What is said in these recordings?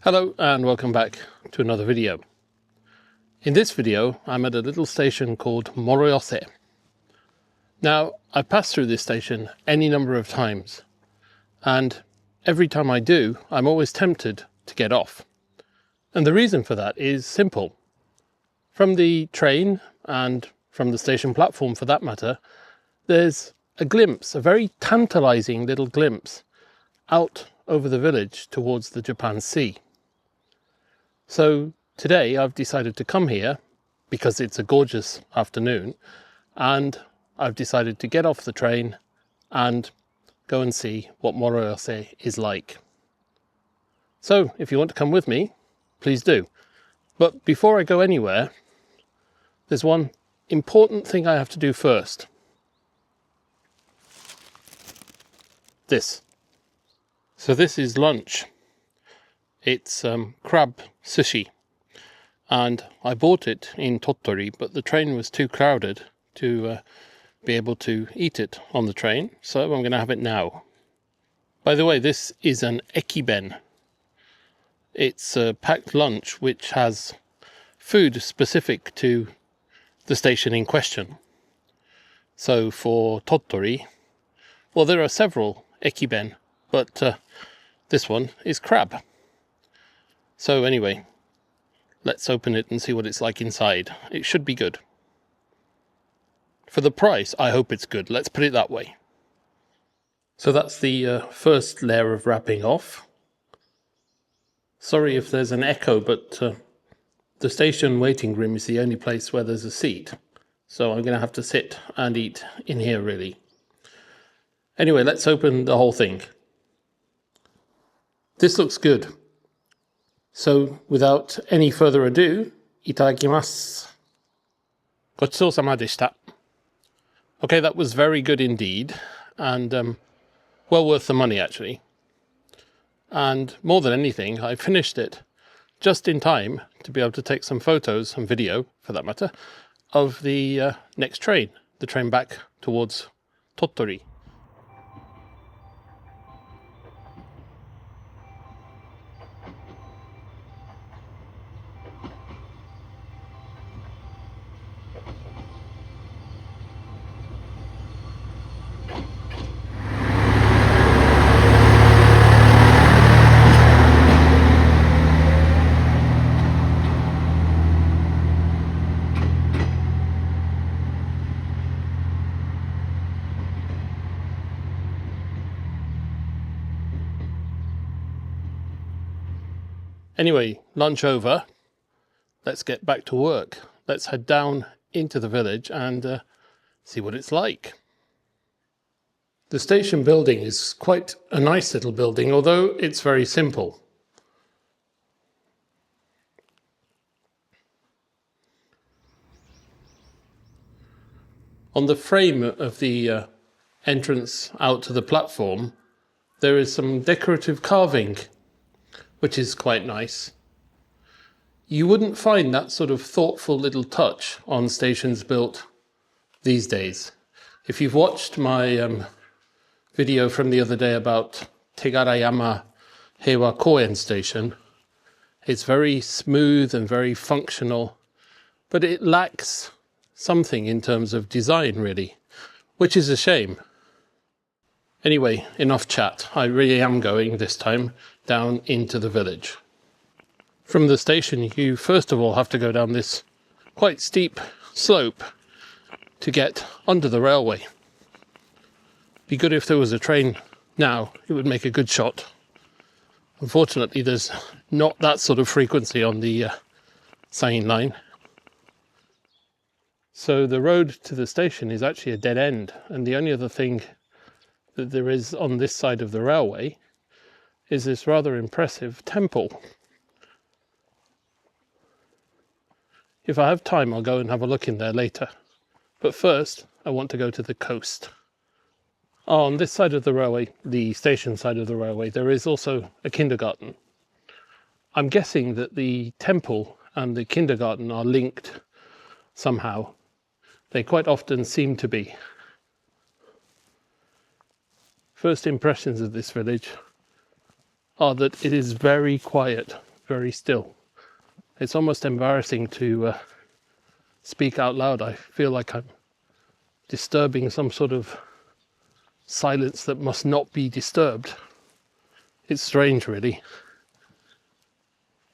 Hello and welcome back to another video. In this video I'm at a little station called Moroyose. Now I've passed through this station any number of times, and every time I do I'm always tempted to get off. And the reason for that is simple. From the train, and from the station platform for that matter, there's a glimpse, a very tantalizing little glimpse out over the village towards the Japan Sea. So today I've decided to come here because it's a gorgeous afternoon, and I've decided to get off the train and go and see what Moroyose is like. So if you want to come with me, please do. But before I go anywhere, there's one important thing I have to do first. This. So this is lunch. It's crab sushi, and I bought it in Tottori, but the train was too crowded to be able to eat it on the train, so I'm going to have it now. By the way, this is an ekiben. It's a packed lunch which has food specific to the station in question. So for Tottori, well, there are several ekiben, but this one is crab. So anyway, let's open it and see what it's like inside. It should be good. For the price, I hope it's good. Let's put it that way. So that's the first layer of wrapping off. Sorry if there's an echo, but the station waiting room is the only place where there's a seat. So I'm going to have to sit and eat in here, really. Anyway, let's open the whole thing. This looks good. So, without any further ado, itadakimasu. Gochitosama deshita. Okay, that was very good indeed, and well worth the money actually. And more than anything, I finished it just in time to be able to take some photos and video, for that matter, of the next train, the train back towards Tottori. Anyway, lunch over. Let's get back to work. Let's head down into the village and see what it's like. The station building is quite a nice little building, although it's very simple. On the frame of the entrance out to the platform, there is some decorative carving, which is quite nice. You wouldn't find that sort of thoughtful little touch on stations built these days. If you've watched my video from the other day about Tegarayama Heiwa Koen station, it's very smooth and very functional, but it lacks something in terms of design really, which is a shame. Anyway, enough chat. I really am going this time down into the village. From the station, you first of all have to go down this quite steep slope to get onto the railway. Be good if there was a train now, it would make a good shot. Unfortunately, there's not that sort of frequency on the Sain line. So the road to the station is actually a dead end, and the only other thing that there is on this side of the railway is this rather impressive temple. If I have time, I'll go and have a look in there later. But first, I want to go to the coast. On this side of the railway, the station side of the railway, there is also a kindergarten. I'm guessing that the temple and the kindergarten are linked somehow. They quite often seem to be. First impressions of this village are that it is very quiet. very still. It's almost embarrassing to speak out loud. I feel like I'm disturbing some sort of silence that must not be disturbed. It's strange, really.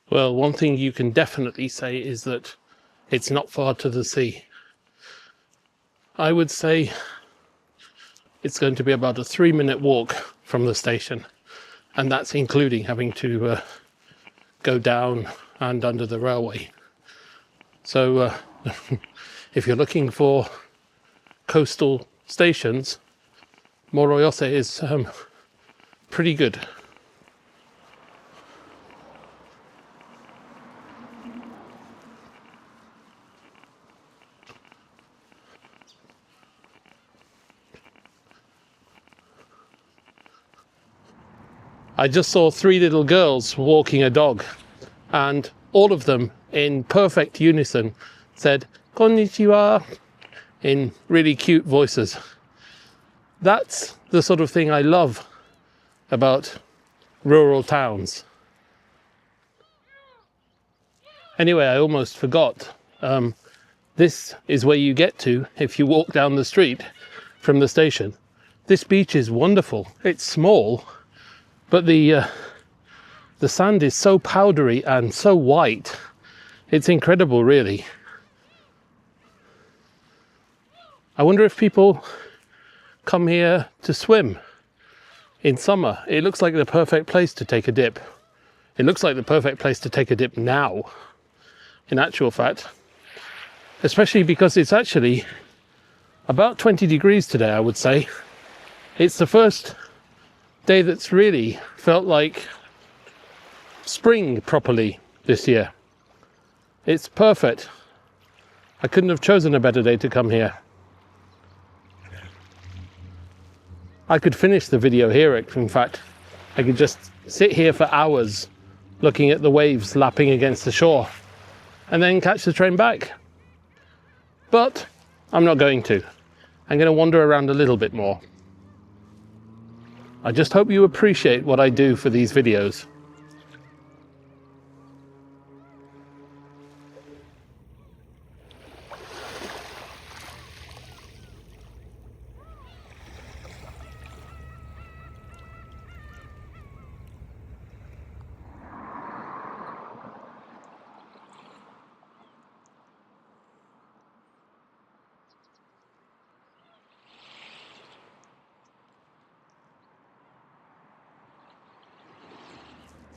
Well, one thing you can definitely say is that it's not far to the sea. I would say it's going to be about a 3-minute walk from the station, and that's including having to go down and under the railway. So if you're looking for coastal stations, Moroyose is pretty good. I just saw 3 little girls walking a dog, and all of them in perfect unison said "Konnichiwa" in really cute voices. That's the sort of thing I love about rural towns. Anyway, I almost forgot. This is where you get to if you walk down the street from the station. This beach is wonderful. It's small, but the sand is so powdery and so white. It's incredible, really. I wonder if people come here to swim in summer. It looks like the perfect place to take a dip. It looks like the perfect place to take a dip now, in actual fact. Especially because it's actually about 20 degrees today, I would say. It's the first day that's really felt like spring properly this year. It's perfect. I couldn't have chosen a better day to come here. I could finish the video here, in fact. I could just sit here for hours looking at the waves lapping against the shore and then catch the train back. But I'm not going to. I'm going to wander around a little bit more. I just hope you appreciate what I do for these videos.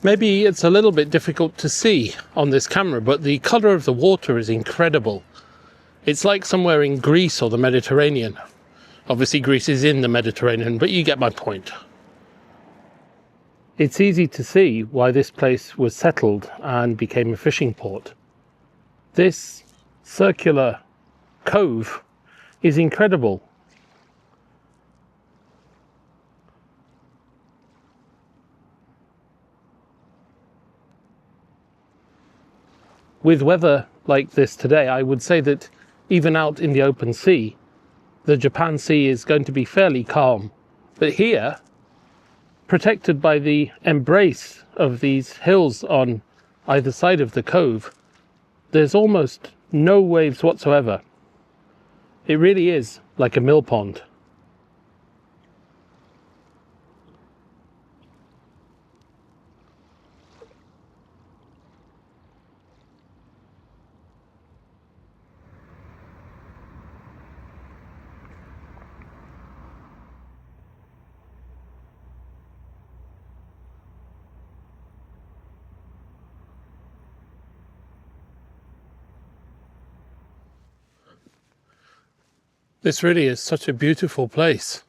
Maybe it's a little bit difficult to see on this camera, but the colour of the water is incredible. It's like somewhere in Greece or the Mediterranean. Obviously Greece is in the Mediterranean, but you get my point. It's easy to see why this place was settled and became a fishing port. This circular cove is incredible. With weather like this today, I would say that even out in the open sea, the Japan Sea is going to be fairly calm. But here, protected by the embrace of these hills on either side of the cove, there's almost no waves whatsoever. It really is like a mill pond. This really is such a beautiful place.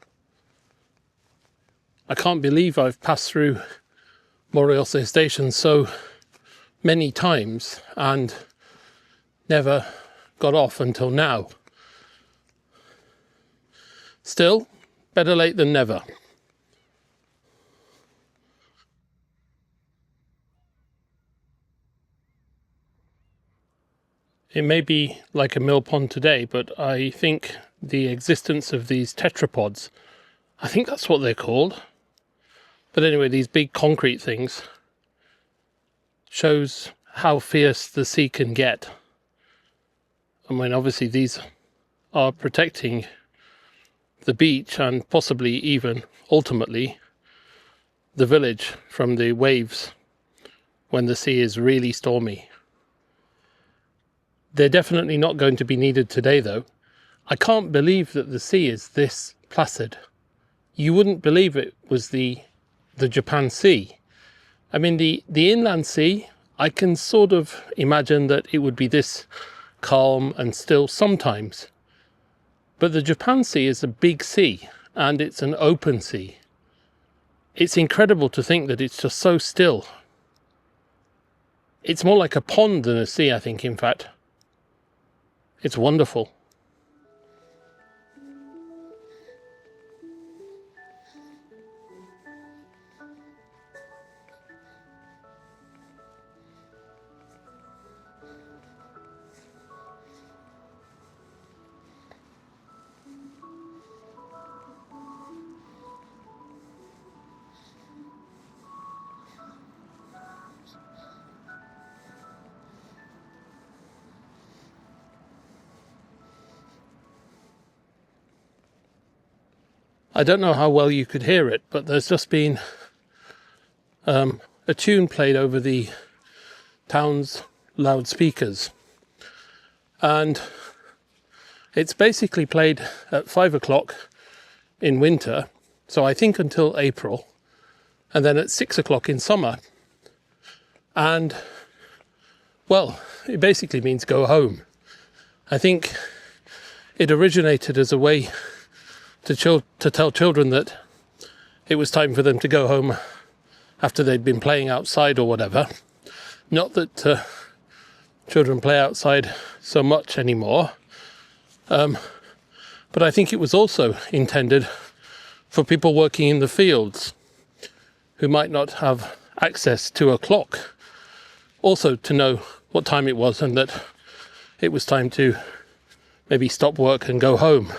I can't believe I've passed through Moroyose station so many times and never got off until now. Still, better late than never. It may be like a mill pond today, but I think the existence of these tetrapods, I think that's what they're called. But anyway, these big concrete things shows how fierce the sea can get. I mean, obviously these are protecting the beach and possibly even, ultimately, the village from the waves when the sea is really stormy. They're definitely not going to be needed today, though. I can't believe that the sea is this placid. You wouldn't believe it was the Japan Sea. I mean, the inland sea, I can sort of imagine that it would be this calm and still sometimes. But the Japan Sea is a big sea, and it's an open sea. It's incredible to think that it's just so still. It's more like a pond than a sea, I think, in fact. It's wonderful. I don't know how well you could hear it, but there's just been a tune played over the town's loudspeakers. And it's basically played at 5 o'clock in winter, so I think until April, and then at 6 o'clock in summer. And, well, it basically means go home. I think it originated as a way to tell children that it was time for them to go home after they'd been playing outside or whatever. Not that children play outside so much anymore, but I think it was also intended for people working in the fields who might not have access to a clock, also to know what time it was and that it was time to maybe stop work and go home.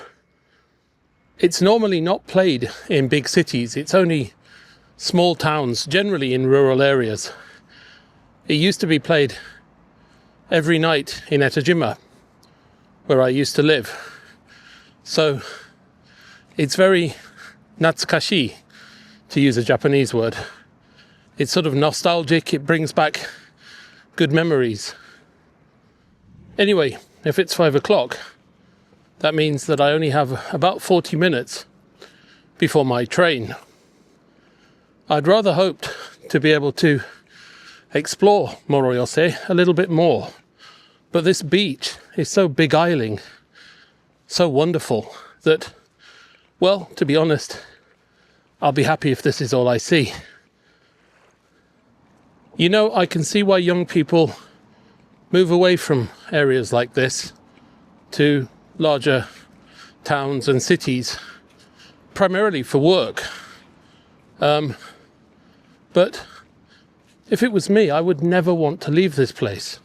It's normally not played in big cities. It's only small towns, generally in rural areas. It used to be played every night in Etajima, where I used to live. So it's very natsukashi, to use a Japanese word. It's sort of nostalgic. It brings back good memories. Anyway, if it's 5 o'clock, that means that I only have about 40 minutes before my train. I'd rather hoped to be able to explore Moroyose a little bit more. But this beach is so beguiling, so wonderful, that, well, to be honest, I'll be happy if this is all I see. You know, I can see why young people move away from areas like this to larger towns and cities, primarily for work. But if it was me, I would never want to leave this place.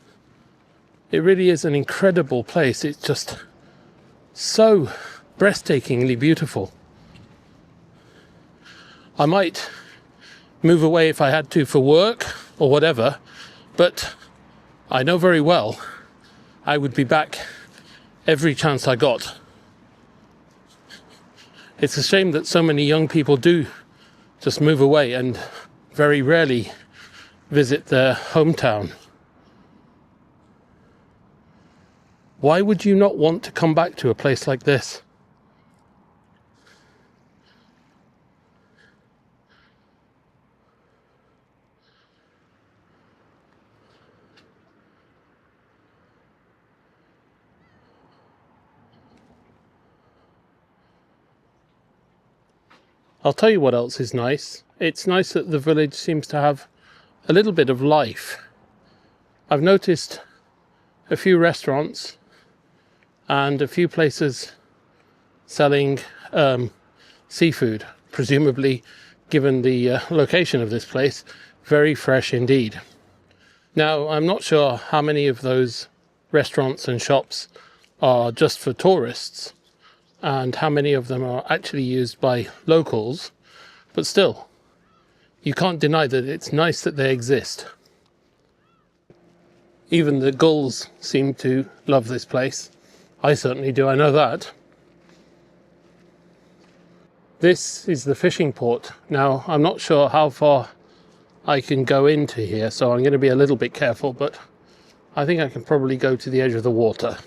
It really is an incredible place. It's just so breathtakingly beautiful. I might move away if I had to for work or whatever, but I know very well I would be back every chance I got. It's a shame that so many young people do just move away and very rarely visit their hometown. Why would you not want to come back to a place like this? I'll tell you what else is nice. It's nice that the village seems to have a little bit of life. I've noticed a few restaurants and a few places selling seafood, presumably, given the location of this place, very fresh indeed. Now, I'm not sure how many of those restaurants and shops are just for tourists, and how many of them are actually used by locals, but still, you can't deny that it's nice that they exist. Even the gulls seem to love this place. I certainly do, I know that. This is the fishing port. Now, I'm not sure how far I can go into here, so I'm going to be a little bit careful, but I think I can probably go to the edge of the water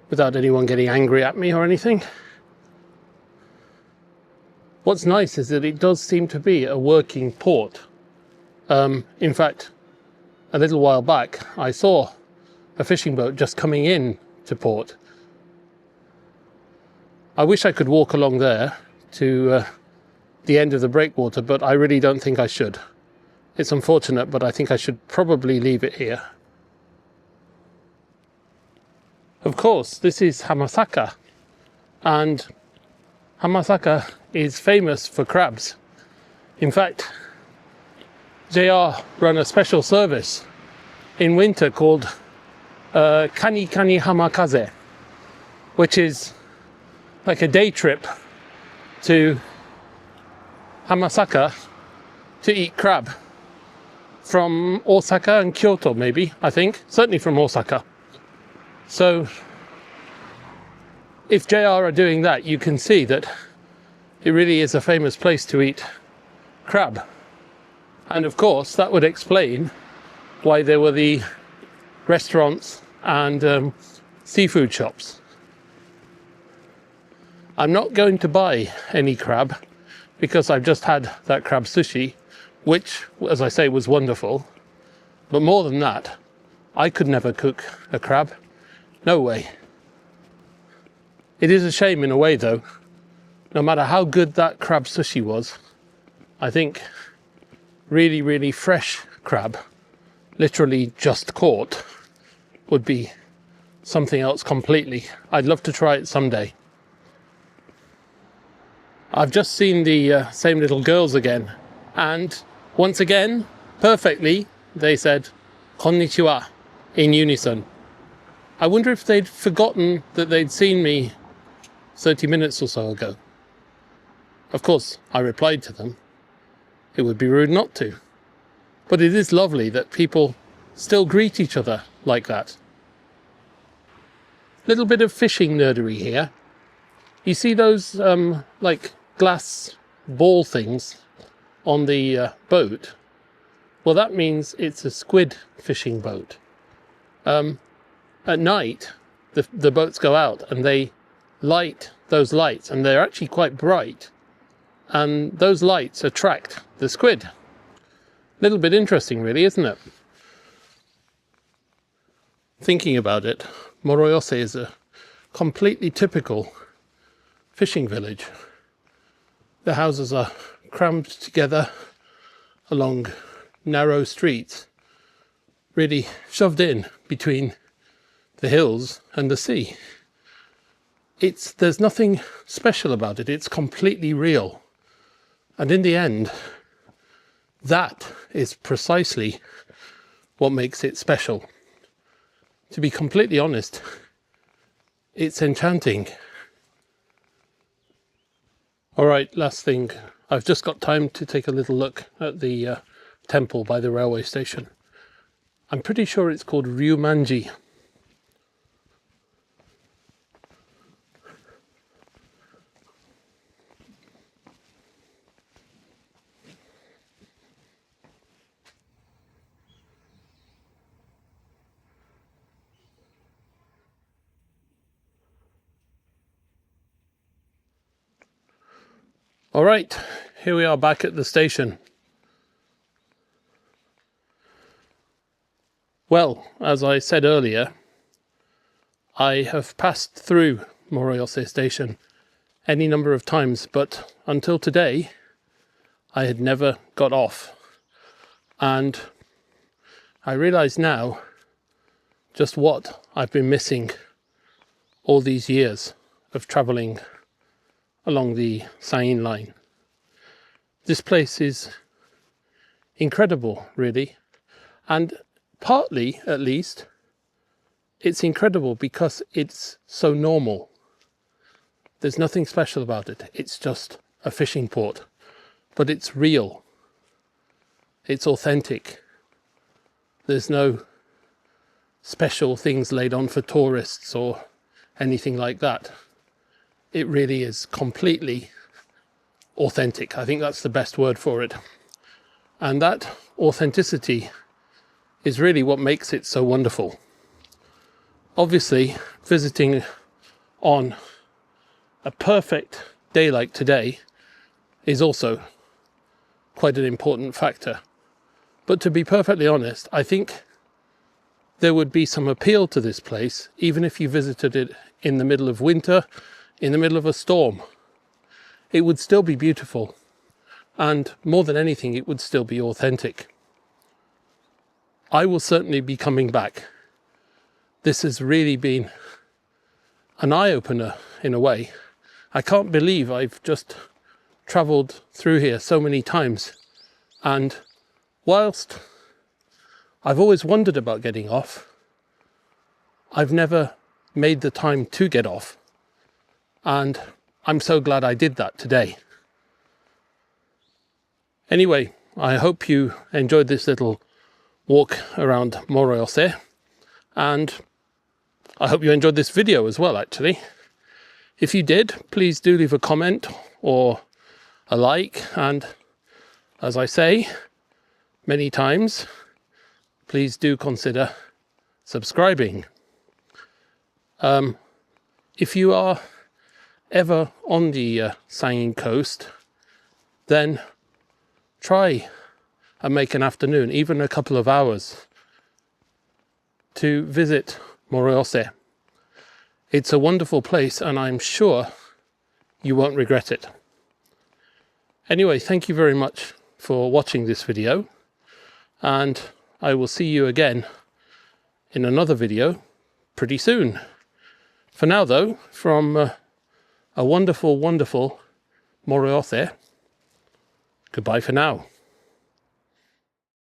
without anyone getting angry at me or anything. What's nice is that it does seem to be a working port. In fact, a little while back, I saw a fishing boat just coming in to port. I wish I could walk along there to the end of the breakwater, but I really don't think I should. It's unfortunate, but I think I should probably leave it here. Of course, this is Hamasaka, and Hamasaka is famous for crabs. In fact, JR run a special service in winter called Kani Kani Hamakaze, which is like a day trip to Hamasaka to eat crab from Osaka and Kyoto, maybe, I think, certainly from Osaka. So if JR are doing that, you can see that it really is a famous place to eat crab. And of course, that would explain why there were the restaurants and seafood shops. I'm not going to buy any crab because I've just had that crab sushi, which, as I say, was wonderful. But more than that, I could never cook a crab. No way. It is a shame in a way, though. No matter how good that crab sushi was, I think really, really fresh crab, literally just caught, would be something else completely. I'd love to try it someday. I've just seen the same little girls again, and once again, perfectly, they said "Konnichiwa" in unison. I wonder if they'd forgotten that they'd seen me 30 minutes or so ago. Of course, I replied to them. It would be rude not to. But it is lovely that people still greet each other like that. Little bit of fishing nerdery here. You see those like glass ball things on the boat? Well, that means it's a squid fishing boat. At night, the boats go out and they light those lights, and they're actually quite bright. And those lights attract the squid. Little bit interesting, really, isn't it? Thinking about it, Moroyose is a completely typical fishing village. The houses are crammed together along narrow streets, really shoved in between the hills and the sea. There's nothing special about it. It's completely real. And in the end, that is precisely what makes it special. To be completely honest, it's enchanting. All right, last thing. I've just got time to take a little look at the temple by the railway station. I'm pretty sure it's called Ryumanji. All right, here we are back at the station. Well, as I said earlier, I have passed through Moroyose station any number of times, but until today, I had never got off. And I realise now just what I've been missing all these years of travelling along the Seine line. This place is incredible, really, and partly, at least, it's incredible because it's so normal. There's nothing special about it. It's just a fishing port, but it's real. It's authentic. There's no special things laid on for tourists or anything like that. It really is completely authentic. I think that's the best word for it. And that authenticity is really what makes it so wonderful. Obviously, visiting on a perfect day like today is also quite an important factor. But to be perfectly honest, I think there would be some appeal to this place even if you visited it in the middle of winter, in the middle of a storm. It would still be beautiful, and more than anything, it would still be authentic. I will certainly be coming back. This has really been an eye-opener in a way. I can't believe I've just travelled through here so many times, and whilst I've always wondered about getting off, I've never made the time to get off, and I'm so glad I did that today. Anyway, I hope you enjoyed this little walk around Moroyose, and I hope you enjoyed this video as well, actually. If you did, please do leave a comment or a like, and as I say many times, please do consider subscribing. If you are ever on the Sangin coast, then try and make an afternoon, even a couple of hours, to visit Moroyose. It's a wonderful place, and I'm sure you won't regret it. Anyway, thank you very much for watching this video, and I will see you again in another video pretty soon. For now though, from a wonderful, wonderful Moroyose, goodbye for now.